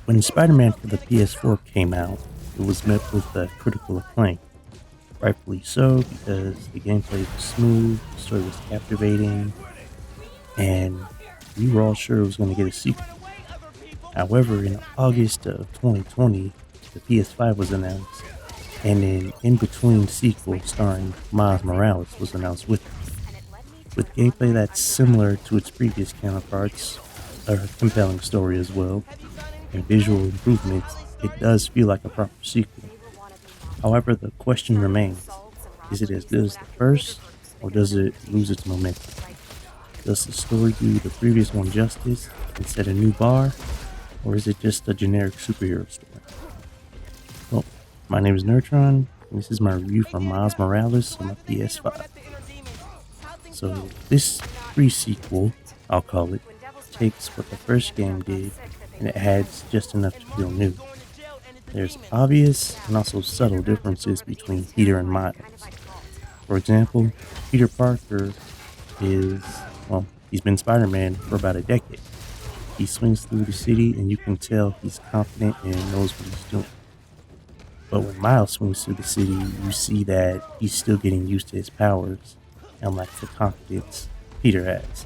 When Spider-Man for the PS4 came out, it was met with critical acclaim. Rightfully so, because the gameplay was smooth, the story was captivating, and we were all sure it was going to get a sequel. However, in August of 2020, the PS5 was announced, and an in-between sequel starring Miles Morales was announced with it. With gameplay that's similar to its previous counterparts, a compelling story as well, and visual improvements, it does feel like a proper sequel. However, the question remains, is it as good as the first, or does it lose its momentum? Does the story do the previous one justice and set a new bar, or is it just a generic superhero story? Well, my name is Nerdtron, and this is my review for Miles Morales on the PS5. So, this pre-sequel, I'll call it, takes what the first game did and it adds just enough to feel new. There's obvious and also subtle differences between Peter and Miles. For example, Peter Parker is, well, he's been Spider-Man for about a decade. He swings through the city and you can tell he's confident and knows what he's doing. But when Miles swings through the city, you see that he's still getting used to his powers and lacks the confidence Peter has,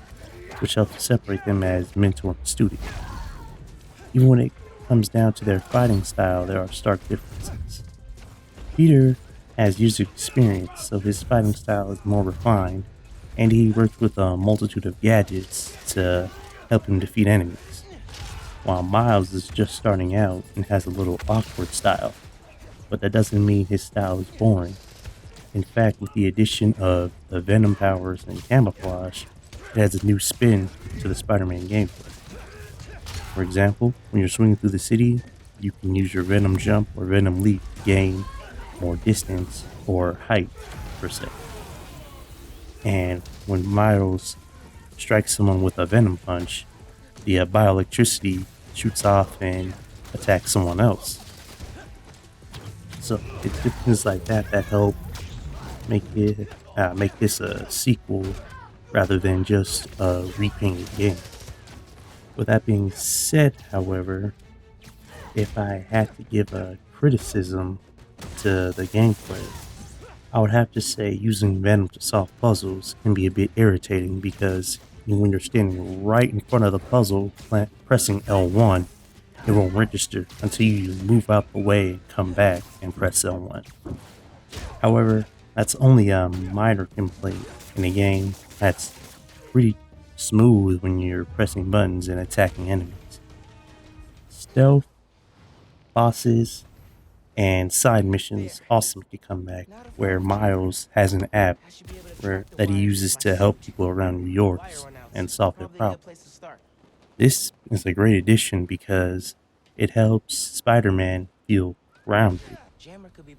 which helps separate them as mentor and student. Even when it comes down to their fighting style, there are stark differences. Peter has years of experience, so his fighting style is more refined, and he works with a multitude of gadgets to help him defeat enemies, while Miles is just starting out and has a little awkward style, but that doesn't mean his style is boring. In fact, with the addition of the Venom powers and camouflage, it adds a new spin to the Spider-Man gameplay. For example, when you're swinging through the city, you can use your Venom jump or Venom leap to gain more distance or height, per se. And when Miles strikes someone with a Venom punch, the bioelectricity shoots off and attacks someone else. So it's things like that that help make this a sequel rather than just a repainted game. With that being said, however, if I had to give a criticism to the gameplay, I would have to say using Venom to solve puzzles can be a bit irritating because when you're standing right in front of the puzzle, pressing L1, it won't register until you move out the way and come back and press L1. However, that's only a minor complaint in a game that's pretty smooth when you're pressing buttons and attacking enemies. Stealth, bosses, and side missions also make a comeback, where Miles has an app that he uses to help people around New York and solve their problems. This is a great addition because it helps Spider-Man feel grounded.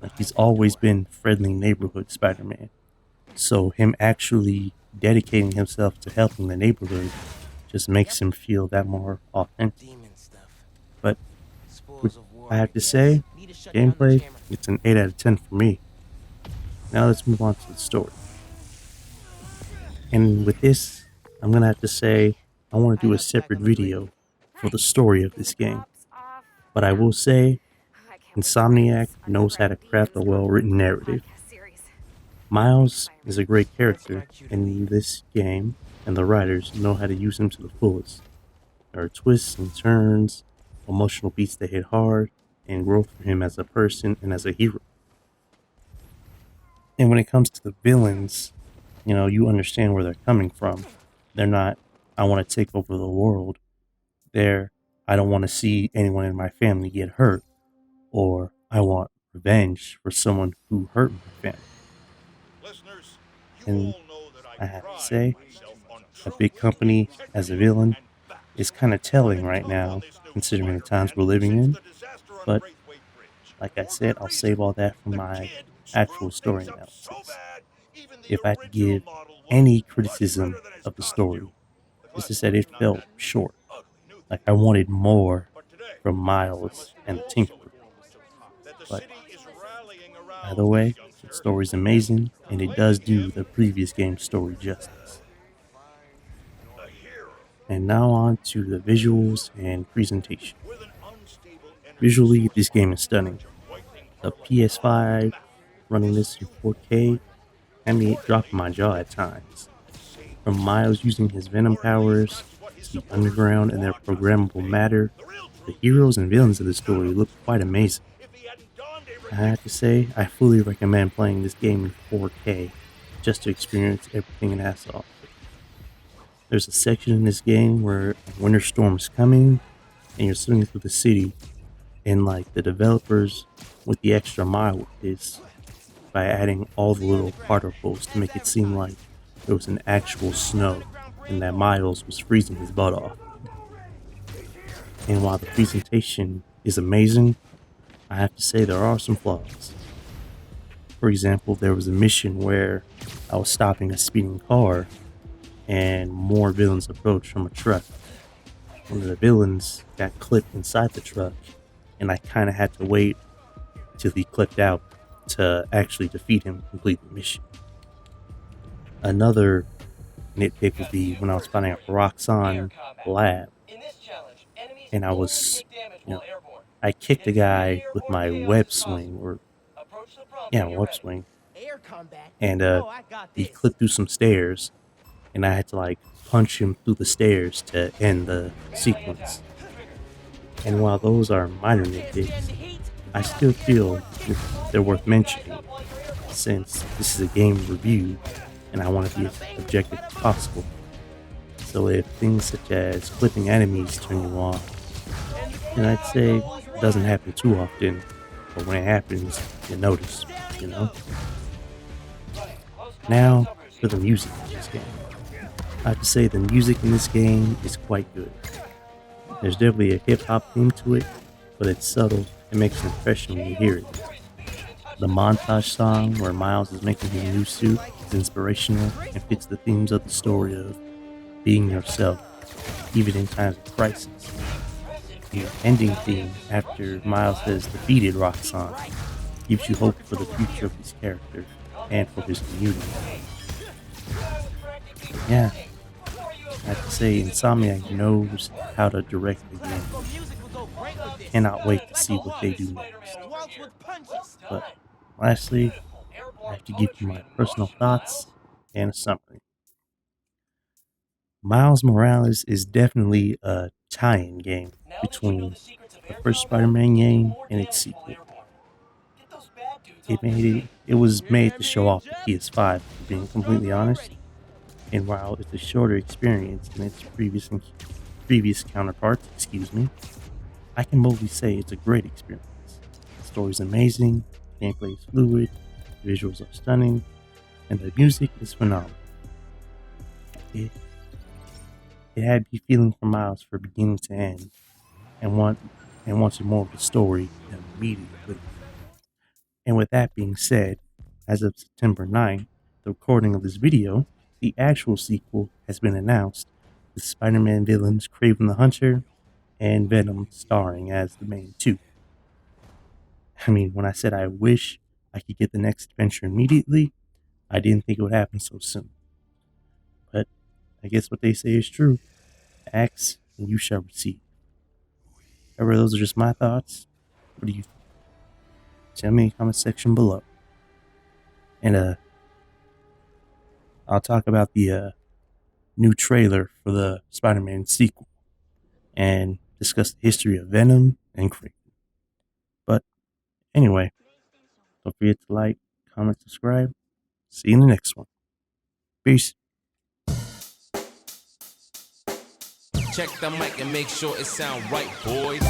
Like he's always been friendly neighborhood Spider-Man. So him actually dedicating himself to helping the neighborhood just makes him feel that more authentic. But I have to say, gameplay, it's an 8 out of 10 for me. Now let's move on to the story. And with this, I'm going to have to say, I want to do a separate video for the story of this game. But I will say, Insomniac knows how to craft a well-written narrative. Miles is a great character in this game, and the writers know how to use him to the fullest. There are twists and turns, emotional beats that hit hard, and growth for him as a person and as a hero. And when it comes to the villains, you understand where they're coming from. They're not, I want to take over the world. They're, I don't want to see anyone in my family get hurt, or I want revenge for someone who hurt my family. And I have to say, a big company as a villain is kind of telling right now, considering the times we're living in. But like I said, I'll save all that for my actual story analysis. If I had to give any criticism of the story, it's just that it felt short. Like I wanted more from Miles and the Tinkerer. But either way, the story's amazing, and it does do the previous game's story justice. And now on to the visuals and presentation. Visually, this game is stunning. The PS5 running this in 4K had me dropping my jaw at times. From Miles using his venom powers to the underground and their programmable matter, the heroes and villains of the story look quite amazing. I have to say, I fully recommend playing this game in 4K just to experience everything it has to offer. There's a section in this game where a winter storm is coming and you're swimming through the city, and like the developers with the extra mile with this by adding all the little particles to make it seem like there was an actual snow and that Miles was freezing his butt off. And while the presentation is amazing, I have to say there are some flaws. For example, there was a mission where I was stopping a speeding car and more villains approached from a truck. One of the villains got clipped inside the truck, and I kind of had to wait till he clipped out to actually defeat him and complete the mission. Another nitpick would be when I was fighting a Roxxon lab, and I kicked a guy with my web swing, web swing, and he clipped through some stairs, and I had to like punch him through the stairs to end the sequence. And while those are minor nitpicks, I still feel they're worth mentioning since this is a game review and I want to be as objective as possible. So if things such as clipping enemies turn you off, then I'd say it doesn't happen too often, but when it happens, you notice, you know? Now for the music in this game. I have to say the music in this game is quite good. There's definitely a hip-hop theme to it, but it's subtle and makes an impression when you hear it. The montage song where Miles is making his new suit is inspirational and fits the themes of the story of being yourself, even in times of crisis. The ending theme after Miles has defeated Roxxon gives you hope for the future of his character and for his community. Yeah, I have to say Insomniac knows how to direct the game. Cannot wait to see what they do next. But lastly, I have to give you my personal thoughts and a summary. Miles Morales is definitely a tie-in game between the first Spider-Man game and its sequel. It was made to show off the PS5, for being completely honest. And while it's a shorter experience than its previous counterparts, I can boldly say it's a great experience. The story's amazing, gameplay is fluid, visuals are stunning, and the music is phenomenal. It had me feeling for Miles from beginning to end, and wanted more of the story immediately. And with that being said, as of September 9th, the recording of this video, the actual sequel has been announced, with Spider-Man villains Kraven the Hunter and Venom starring as the main two. I mean, when I said I wish I could get the next adventure immediately, I didn't think it would happen so soon. But I guess what they say is true. Ask and you shall receive. However, those are just my thoughts. What do you think? Tell me in the comment section below. And I'll talk about the new trailer for the Spider-Man sequel and discuss the history of Venom and Kraven. But anyway, don't forget to like, comment, subscribe. See you in the next one. Peace. Check the mic and make sure it sound right, boys.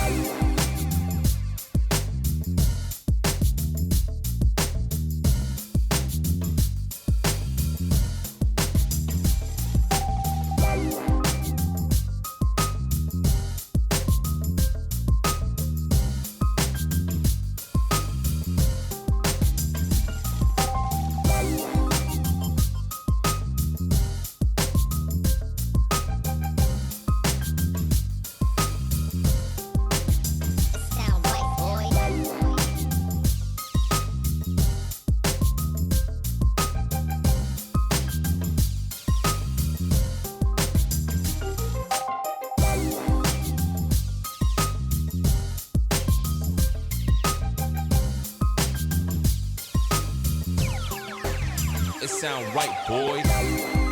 it sound right, boys.